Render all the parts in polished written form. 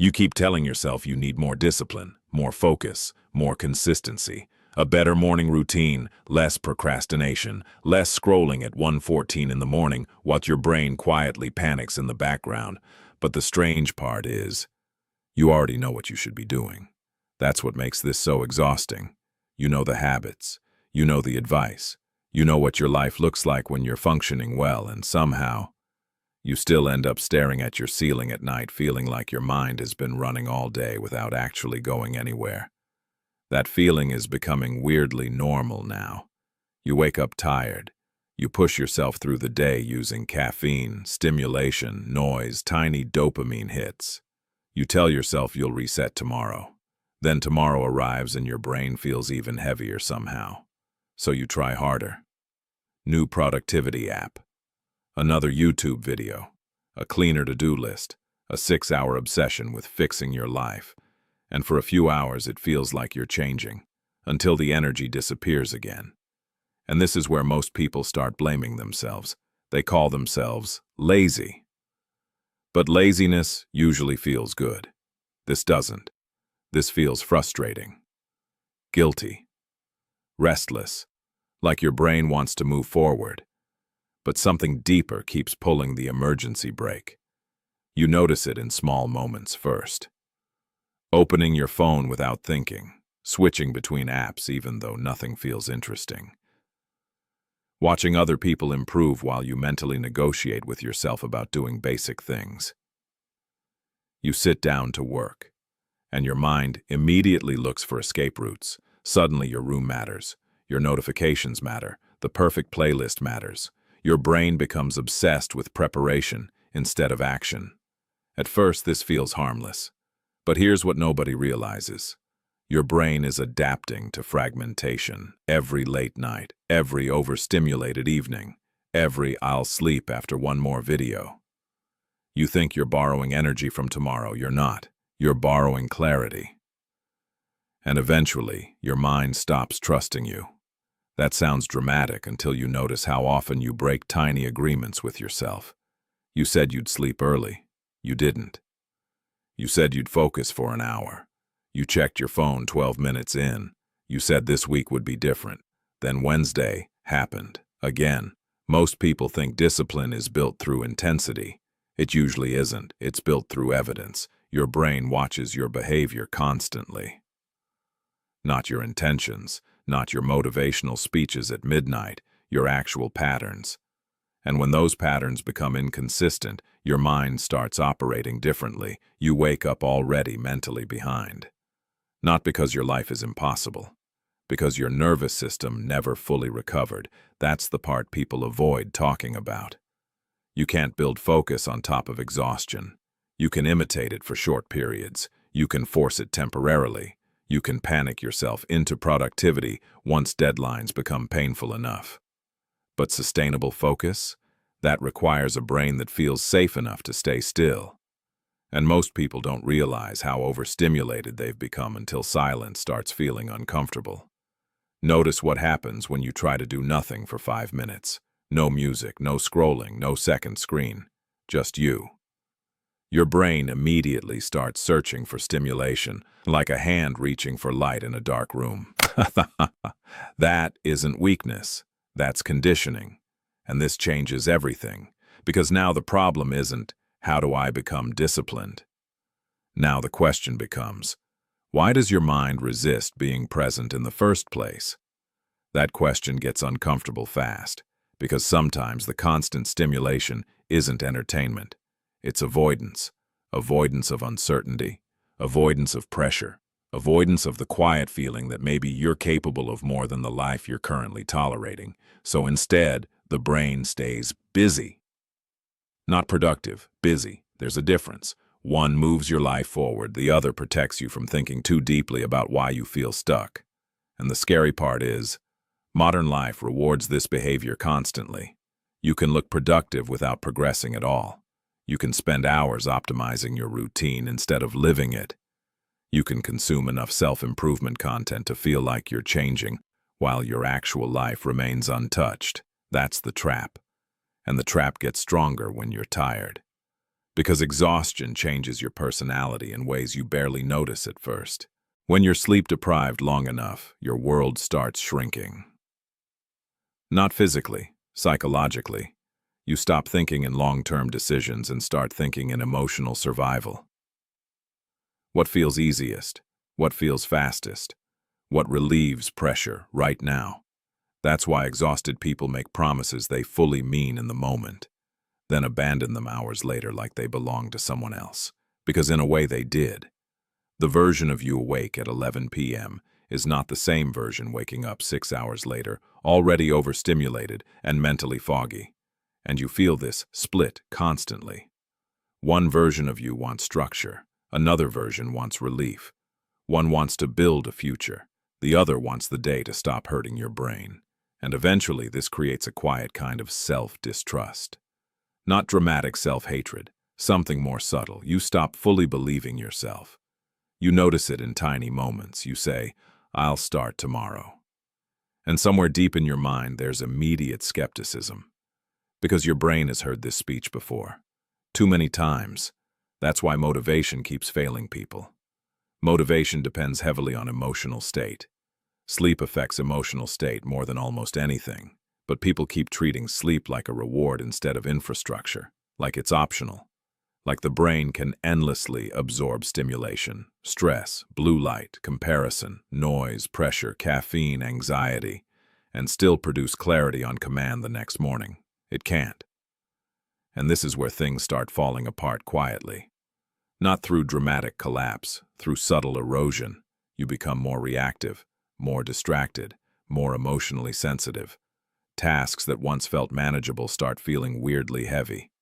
You keep telling yourself you need more discipline, more focus, more consistency, a better morning routine, less procrastination, less scrolling at 1:14 in the morning while your brain quietly panics in the background. But the strange part is, you already know what you should be doing. That's what makes this so exhausting. You know the habits, you know the advice, you know what your life looks like when you're functioning well, and somehow, you still end up staring at your ceiling at night feeling like your mind has been running all day without actually going anywhere. That feeling is becoming weirdly normal now. You wake up tired. You push yourself through the day using caffeine, stimulation, noise, tiny dopamine hits. You tell yourself you'll reset tomorrow. Then tomorrow arrives and your brain feels even heavier somehow. So you try harder. New productivity app. Another YouTube video, a cleaner to-do list, a 6-hour obsession with fixing your life. And for a few hours it feels like you're changing, until the energy disappears again. And this is where most people start blaming themselves. They call themselves lazy. But laziness usually feels good. This doesn't. This feels frustrating, guilty, restless, like your brain wants to move forward. But something deeper keeps pulling the emergency brake. You notice it in small moments first. Opening your phone without thinking, switching between apps even though nothing feels interesting. Watching other people improve while you mentally negotiate with yourself about doing basic things. You sit down to work, and your mind immediately looks for escape routes. Suddenly your room matters, your notifications matter, the perfect playlist matters. Your brain becomes obsessed with preparation instead of action. At first, this feels harmless. But here's what nobody realizes. Your brain is adapting to fragmentation. Every late night, every overstimulated evening, every "I'll sleep after one more video." You think you're borrowing energy from tomorrow. You're not. You're borrowing clarity. And eventually, your mind stops trusting you. That sounds dramatic until you notice how often you break tiny agreements with yourself. You said you'd sleep early. You didn't. You said you'd focus for an hour. You checked your phone 12 minutes in. You said this week would be different. Then Wednesday happened. Again. Most people think discipline is built through intensity. It usually isn't. It's built through evidence. Your brain watches your behavior constantly. Not your intentions. Not your motivational speeches at midnight, your actual patterns. And when those patterns become inconsistent, your mind starts operating differently. You wake up already mentally behind. Not because your life is impossible, because your nervous system never fully recovered. That's the part people avoid talking about. You can't build focus on top of exhaustion. You can imitate it for short periods. You can force it temporarily. You can panic yourself into productivity once deadlines become painful enough. But sustainable focus? That requires a brain that feels safe enough to stay still. And most people don't realize how overstimulated they've become until silence starts feeling uncomfortable. Notice what happens when you try to do nothing for 5 minutes. No music, no scrolling, no second screen. Just you. Your brain immediately starts searching for stimulation, like a hand reaching for light in a dark room. That isn't weakness. That's conditioning. And this changes everything, because now the problem isn't, how do I become disciplined? Now the question becomes, why does your mind resist being present in the first place? That question gets uncomfortable fast, because sometimes the constant stimulation isn't entertainment. It's avoidance. Avoidance of uncertainty, avoidance of pressure, avoidance of the quiet feeling that maybe you're capable of more than the life you're currently tolerating. So instead, the brain stays busy. Not productive, busy. There's a difference. One moves your life forward, the other protects you from thinking too deeply about why you feel stuck. And the scary part is, modern life rewards this behavior constantly. You can look productive without progressing at all. You can spend hours optimizing your routine instead of living it. You can consume enough self-improvement content to feel like you're changing, while your actual life remains untouched. That's the trap. And the trap gets stronger when you're tired. Because exhaustion changes your personality in ways you barely notice at first. When you're sleep-deprived long enough, your world starts shrinking. Not physically, psychologically. You stop thinking in long-term decisions and start thinking in emotional survival. What feels easiest? What feels fastest? What relieves pressure right now? That's why exhausted people make promises they fully mean in the moment, then abandon them hours later like they belong to someone else. Because in a way they did. The version of you awake at 11 p.m. is not the same version waking up 6 hours later, already overstimulated and mentally foggy. And you feel this split constantly. One version of you wants structure, another version wants relief. One wants to build a future, the other wants the day to stop hurting your brain. And eventually this creates a quiet kind of self-distrust. Not dramatic self-hatred, something more subtle. You stop fully believing yourself. You notice it in tiny moments. You say, "I'll start tomorrow." And somewhere deep in your mind, there's immediate skepticism. Because your brain has heard this speech before. Too many times. That's why motivation keeps failing people. Motivation depends heavily on emotional state. Sleep affects emotional state more than almost anything. But people keep treating sleep like a reward instead of infrastructure, like it's optional. Like the brain can endlessly absorb stimulation, stress, blue light, comparison, noise, pressure, caffeine, anxiety, and still produce clarity on command the next morning. It can't. And this is where things start falling apart quietly. Not through dramatic collapse, through subtle erosion. You become more reactive, more distracted, more emotionally sensitive. Tasks that once felt manageable start feeling weirdly heavy.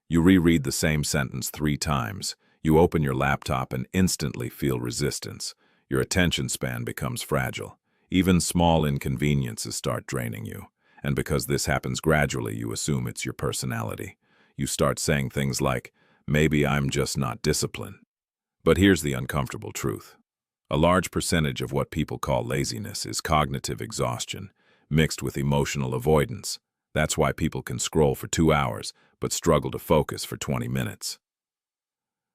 You reread the same sentence 3 times. You open your laptop and instantly feel resistance. Your attention span becomes fragile. Even small inconveniences start draining you. And because this happens gradually, you assume it's your personality. You start saying things like, "Maybe I'm just not disciplined." But here's the uncomfortable truth. A large percentage of what people call laziness is cognitive exhaustion, mixed with emotional avoidance. That's why people can scroll for 2 hours, but struggle to focus for 20 minutes.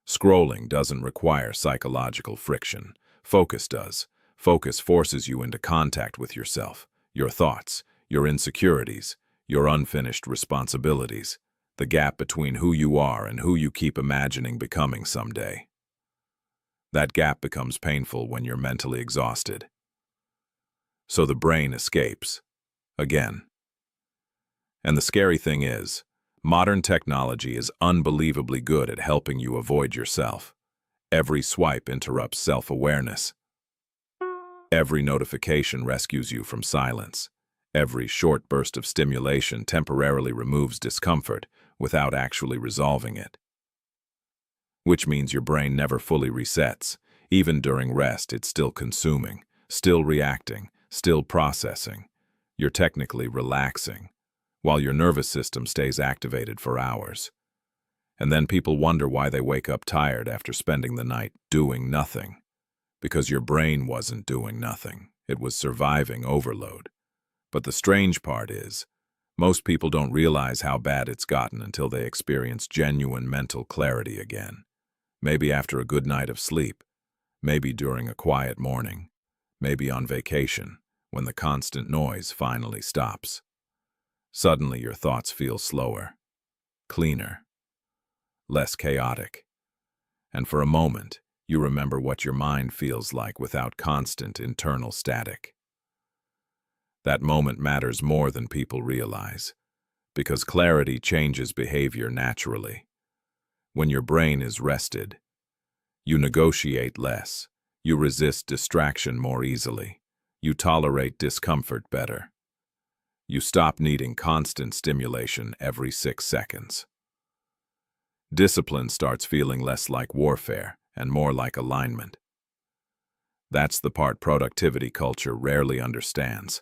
Scrolling doesn't require psychological friction. Focus does. Focus forces you into contact with yourself, your thoughts, your insecurities, your unfinished responsibilities, the gap between who you are and who you keep imagining becoming someday. That gap becomes painful when you're mentally exhausted. So the brain escapes. Again. And the scary thing is, modern technology is unbelievably good at helping you avoid yourself. Every swipe interrupts self-awareness. Every notification rescues you from silence. Every short burst of stimulation temporarily removes discomfort without actually resolving it. Which means your brain never fully resets. Even during rest, it's still consuming, still reacting, still processing. You're technically relaxing, while your nervous system stays activated for hours. And then people wonder why they wake up tired after spending the night doing nothing. Because your brain wasn't doing nothing. It was surviving overload. But the strange part is, most people don't realize how bad it's gotten until they experience genuine mental clarity again. Maybe after a good night of sleep. Maybe during a quiet morning. Maybe on vacation, when the constant noise finally stops. Suddenly your thoughts feel slower, cleaner, less chaotic. And for a moment, you remember what your mind feels like without constant internal static. That moment matters more than people realize, because clarity changes behavior naturally. When your brain is rested, you negotiate less, you resist distraction more easily, you tolerate discomfort better. You stop needing constant stimulation every 6 seconds. Discipline starts feeling less like warfare and more like alignment. That's the part productivity culture rarely understands.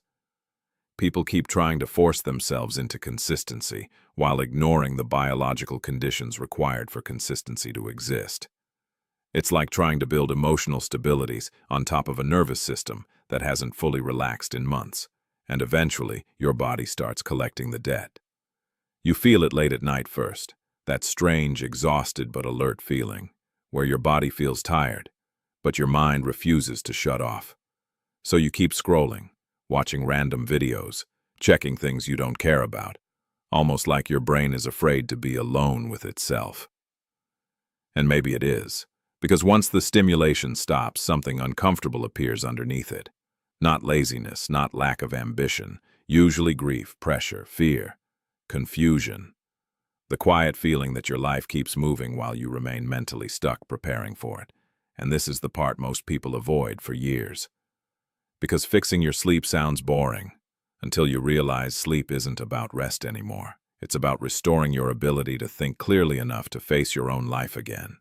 People keep trying to force themselves into consistency while ignoring the biological conditions required for consistency to exist. It's like trying to build emotional stabilities on top of a nervous system that hasn't fully relaxed in months, and eventually your body starts collecting the debt. You feel it late at night first, That strange, exhausted but alert feeling, where your body feels tired, but your mind refuses to shut off. So you keep scrolling, watching random videos, checking things you don't care about, almost like your brain is afraid to be alone with itself. And maybe it is, because once the stimulation stops, something uncomfortable appears underneath it. Not laziness, not lack of ambition, usually grief, pressure, fear, confusion. The quiet feeling that your life keeps moving while you remain mentally stuck preparing for it. And this is the part most people avoid for years. Because fixing your sleep sounds boring, until you realize sleep isn't about rest anymore. It's about restoring your ability to think clearly enough to face your own life again.